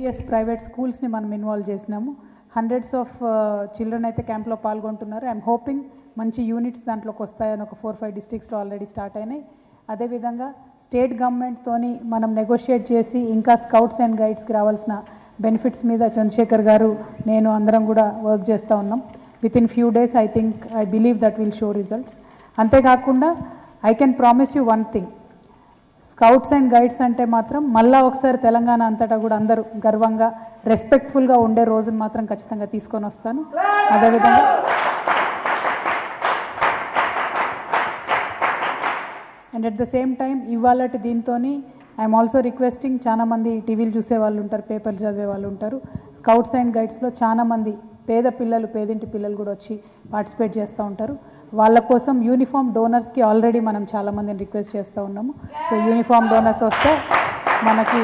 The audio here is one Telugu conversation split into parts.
వేరియస్ ప్రైవేట్ స్కూల్స్ని మనం ఇన్వాల్వ్ చేసినాము. హండ్రెడ్స్ ఆఫ్ చిల్డ్రన్ అయితే క్యాంప్లో పాల్గొంటున్నారు. ఐఎమ్ హోపింగ్ మంచి యూనిట్స్ దాంట్లోకి వస్తాయని ఒక 4-5 డిస్ట్రిక్ట్స్లో ఆల్రెడీ స్టార్ట్ అయినాయి. అదేవిధంగా స్టేట్ గవర్నమెంట్తోని మనం నెగోషియేట్ చేసి ఇంకా స్కౌట్స్ అండ్ గైడ్స్కి రావాల్సిన బెనిఫిట్స్ మీద చంద్రశేఖర్ గారు నేను అందరం కూడా వర్క్ చేస్తూ ఉన్నాం. With in few days I believe that will show results. అంతేకాకుండా I can promise you one thing, scouts and guides అంటే మాత్రం మళ్ళా ఒకసారి తెలంగాణ అంతటా కూడా అందరూ గర్వంగా రెస్పెక్ట్ఫుల్గా ఉండే రోజును మాత్రం ఖచ్చితంగా తీసుకొని వస్తాను. అదేవిధంగా and at the same time ఇవాళ దీంతో ఐఎమ్ ఆల్సో రిక్వెస్టింగ్, చాలామంది టీవీలు చూసే వాళ్ళు ఉంటారు, పేపర్లు చదివే వాళ్ళు ఉంటారు. స్కౌట్స్ అండ్ గైడ్స్లో చాలామంది పేద పిల్లలు, పేదింటి పిల్లలు కూడా వచ్చి పార్టిసిపేట్ చేస్తూ ఉంటారు. వాళ్ళ కోసం యూనిఫామ్ డోనర్స్కి ఆల్రెడీ మనం చాలామందిని రిక్వెస్ట్ చేస్తూ ఉన్నాము. సో యూనిఫామ్ డోనర్స్ వస్తే మనకి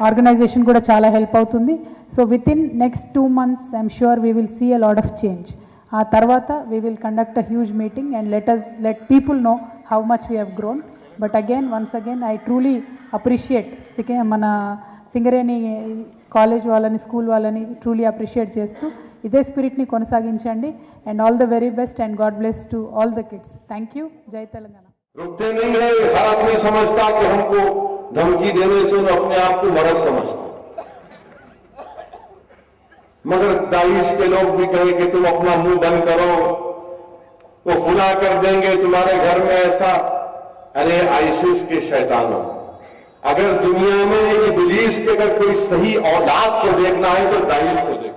ఆర్గనైజేషన్ కూడా చాలా హెల్ప్ అవుతుంది. So with in next 2 months I'm sure we will see a lot of change. ఆ తర్వాత we will conduct a huge meeting and let people know how much we have grown. But once again I truly appreciate మన సింగరేణి కాలేజ్ వాళ్ళని, స్కూల్ వాళ్ళని ట్రూలీ అప్రిషియేట్ చేస్తూ ఇదే స్పిరిట్ని కొనసాగించండి. And all the very best and God bless to all the kids. Thank you. జై తెలంగాణ. रुकते नहीं है. हर आदमी समझता कि हमको धमकी देने से अपने आप को मर्द समझते, मगर दाइश के लोग भी कहे कि तुम अपना मुंह बंद करो, वो फुला कर देंगे तुम्हारे घर में ऐसा. अरे आईसिस के शैतानों, अगर दुनिया में इब्लीस के अगर कोई सही औलाद को देखना है तो दाइश को देखना.